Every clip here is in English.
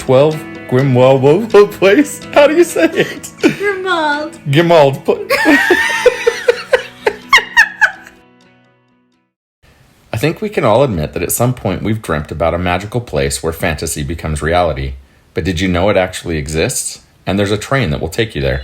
12 Grimmauld Place? How do you say it? Grimmauld Place. I think we can all admit that at some point we've dreamt about a magical place where fantasy becomes reality. But did you know it actually exists? And there's a train that will take you there.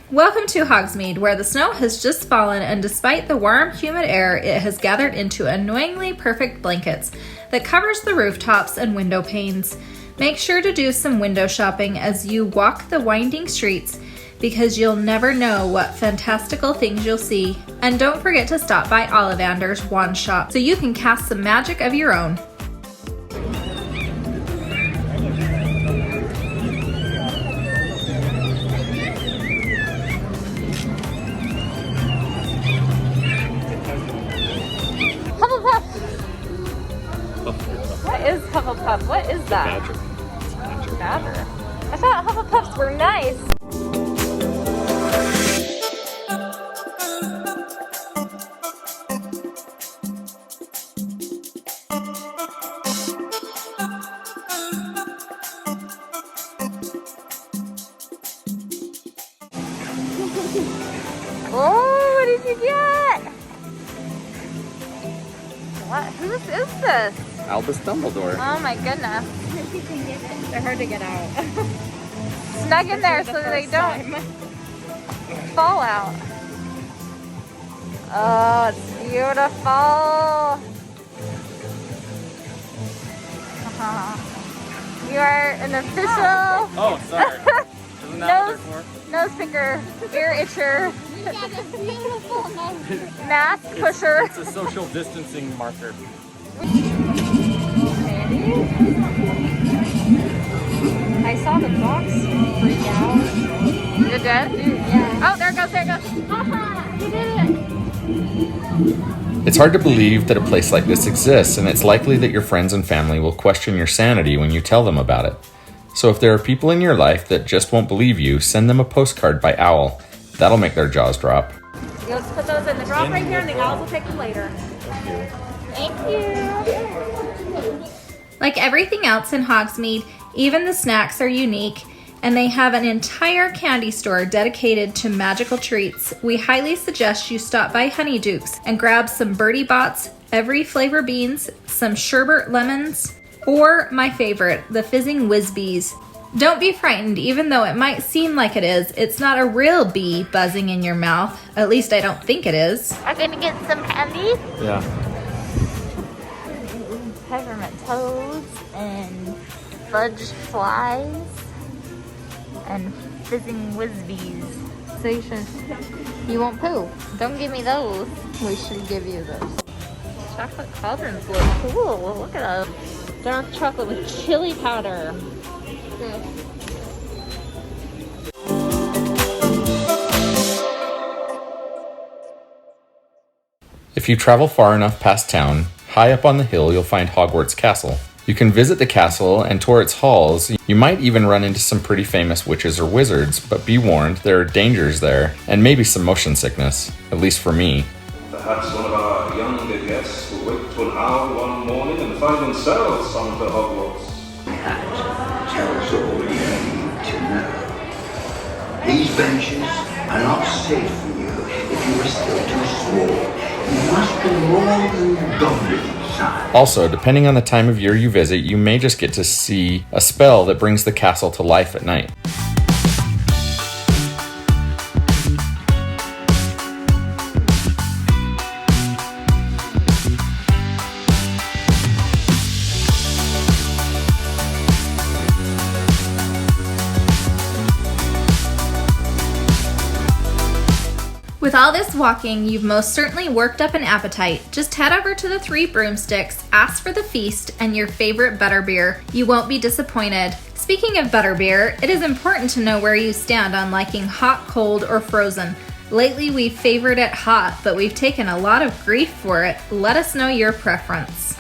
Welcome to Hogsmeade, where the snow has just fallen, and despite the warm, humid air, it has gathered into annoyingly perfect blankets that covers the rooftops and window panes. Make sure to do some window shopping as you walk the winding streets, because you'll never know what fantastical things you'll see. And don't forget to stop by Ollivander's wand shop so you can cast some magic of your own. Hufflepuff, what is that? Badger. I thought Hufflepuffs were nice. Oh, what did you get? What? Whose is this? Albus Dumbledore. Oh my goodness. They're hard to get out. Snug in there so they don't fall out. Oh, it's beautiful. You are an official Oh, sorry. Isn't that what they're for? nose picker, ear itcher, You got a beautiful nose. mask pusher. It's a social distancing marker. I saw the box freak out. You did? Yeah. Oh, there it goes, there it goes. Haha, you did it. It's hard to believe that a place like this exists, and it's likely that your friends and family will question your sanity when you tell them about it. So if there are people in your life that just won't believe you, send them a postcard by owl. That'll make their jaws drop. Let's put those in the drop right here, and the owls will take them later. Thank you. Like everything else in Hogsmeade, even the snacks are unique, and they have an entire candy store dedicated to magical treats. We highly suggest you stop by Honeydukes and grab some Birdie Bots, every flavor beans, some sherbet lemons, or my favorite, the fizzing Whiz-Bees. Don't be frightened, even though it might seem like it is. It's not a real bee buzzing in your mouth. At least I don't think it is. I'm gonna get some candy. Yeah. Peppermint toads and fudge flies and fizzing Whiz-Bees. So you won't poo. Don't give me those. We should give you those. Chocolate cauldrons look cool. Look at those. Dark chocolate with chili powder. If you travel far enough past town, high up on the hill you'll find Hogwarts Castle. You can visit the castle and tour its halls. You might even run into some pretty famous witches or wizards, but be warned, there are dangers there, and maybe some motion sickness, at least for me. Perhaps one of our younger guests will wake to an owl one morning and find themselves summoned to Hogwarts. That tells all you need to know. These benches are not safe for you if you are still too small. You must be more than goblin size. Also, depending on the time of year you visit, you may just get to see a spell that brings the castle to life at night. With all this walking, you've most certainly worked up an appetite. Just head over to the 3 Broomsticks, ask for the feast, and your favorite butterbeer. You won't be disappointed. Speaking of butterbeer, it is important to know where you stand on liking hot, cold, or frozen. Lately, we've favored it hot, but we've taken a lot of grief for it. Let us know your preference.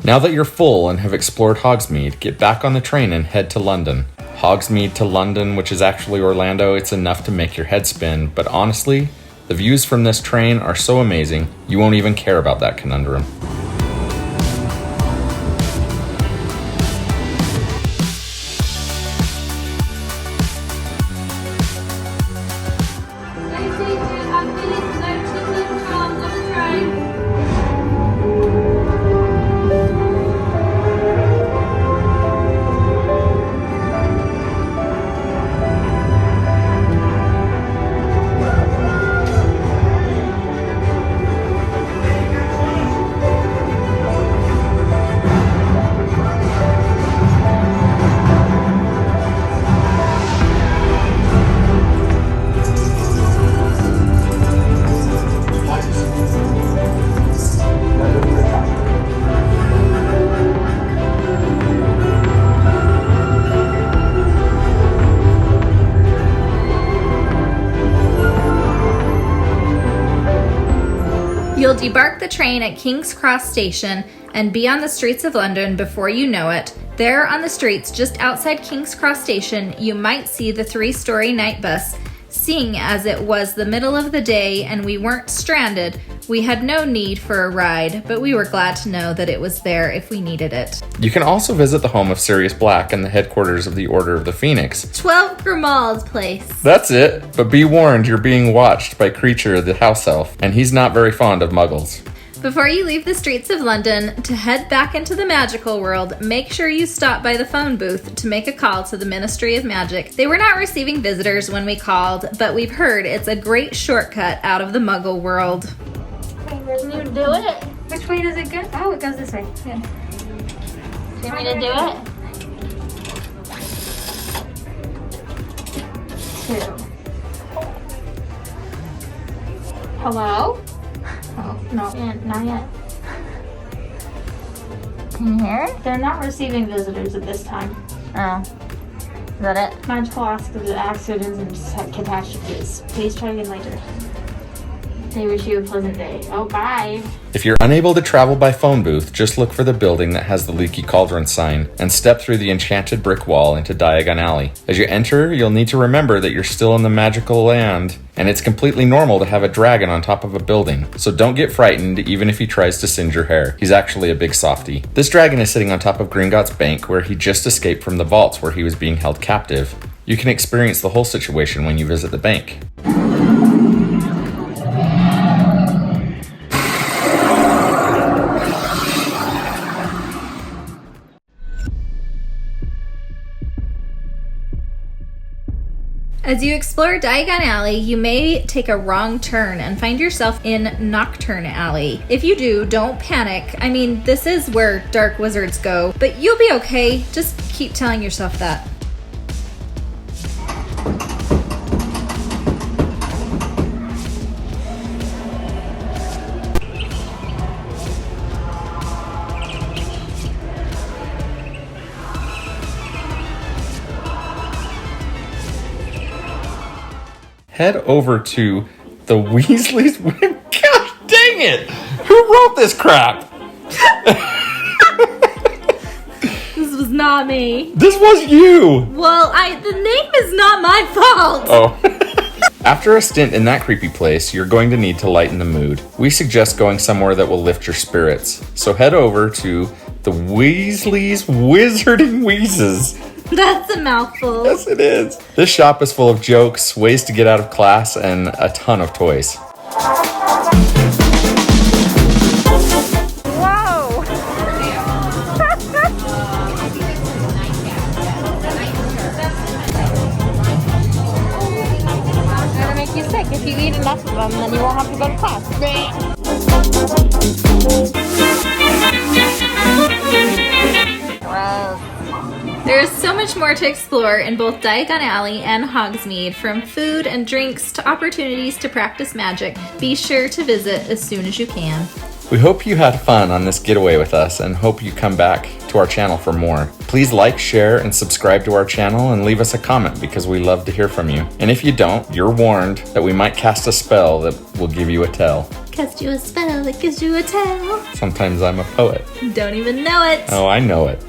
Now that you're full and have explored Hogsmeade, get back on the train and head to London. Hogsmeade to London, which is actually Orlando, it's enough to make your head spin, but honestly, the views from this train are so amazing, you won't even care about that conundrum. You'll debark the train at King's Cross Station and be on the streets of London before you know it. There on the streets just outside King's Cross Station, you might see the 3-story night bus. Seeing as it was the middle of the day and we weren't stranded, we had no need for a ride, but we were glad to know that it was there if we needed it. You can also visit the home of Sirius Black and the headquarters of the Order of the Phoenix. 12 Grimmauld Place. That's it, but be warned, you're being watched by Kreature, the house elf, and he's not very fond of muggles. Before you leave the streets of London to head back into the magical world, make sure you stop by the phone booth to make a call to the Ministry of Magic. They were not receiving visitors when we called, but we've heard it's a great shortcut out of the muggle world. Can you do it? Which way does it go? Oh, it goes this way. Yeah. Do you want me to do it? 2. Hello? Oh, no. Yeah, not yet. Can you hear it? They're not receiving visitors at this time. Oh. Is that it? Magical accidents and catastrophes. Please try again later. They wish you a pleasant day. Oh, bye. If you're unable to travel by phone booth, just look for the building that has the Leaky Cauldron sign and step through the enchanted brick wall into Diagon Alley. As you enter, you'll need to remember that you're still in the magical land, and it's completely normal to have a dragon on top of a building, so don't get frightened even if he tries to singe your hair. He's actually a big softie. This dragon is sitting on top of Gringotts Bank, where he just escaped from the vaults where he was being held captive. You can experience the whole situation when you visit the bank. As you explore Diagon Alley, you may take a wrong turn and find yourself in Nocturne Alley. If you do, don't panic. I mean, this is where dark wizards go, but you'll be okay. Just keep telling yourself that. Head over to the Weasleys. Gosh dang it! Who wrote this crap? This was not me. This was you! Well, the name is not my fault. Oh. After a stint in that creepy place, you're going to need to lighten the mood. We suggest going somewhere that will lift your spirits. So head over to the Weasleys Wizarding Wheezes. That's a mouthful. Yes, it is. This shop is full of jokes, ways to get out of class, and a ton of toys. Whoa! It's gonna make you sick. If you eat enough of them, then you won't have to go to class. There is so much more to explore in both Diagon Alley and Hogsmeade, from food and drinks to opportunities to practice magic. Be sure to visit as soon as you can. We hope you had fun on this getaway with us and hope you come back to our channel for more. Please like, share, and subscribe to our channel and leave us a comment because we love to hear from you. And if you don't, you're warned that we might cast a spell that will give you a tell. Cast you a spell that gives you a tell. Sometimes I'm a poet. Don't even know it. Oh, I know it.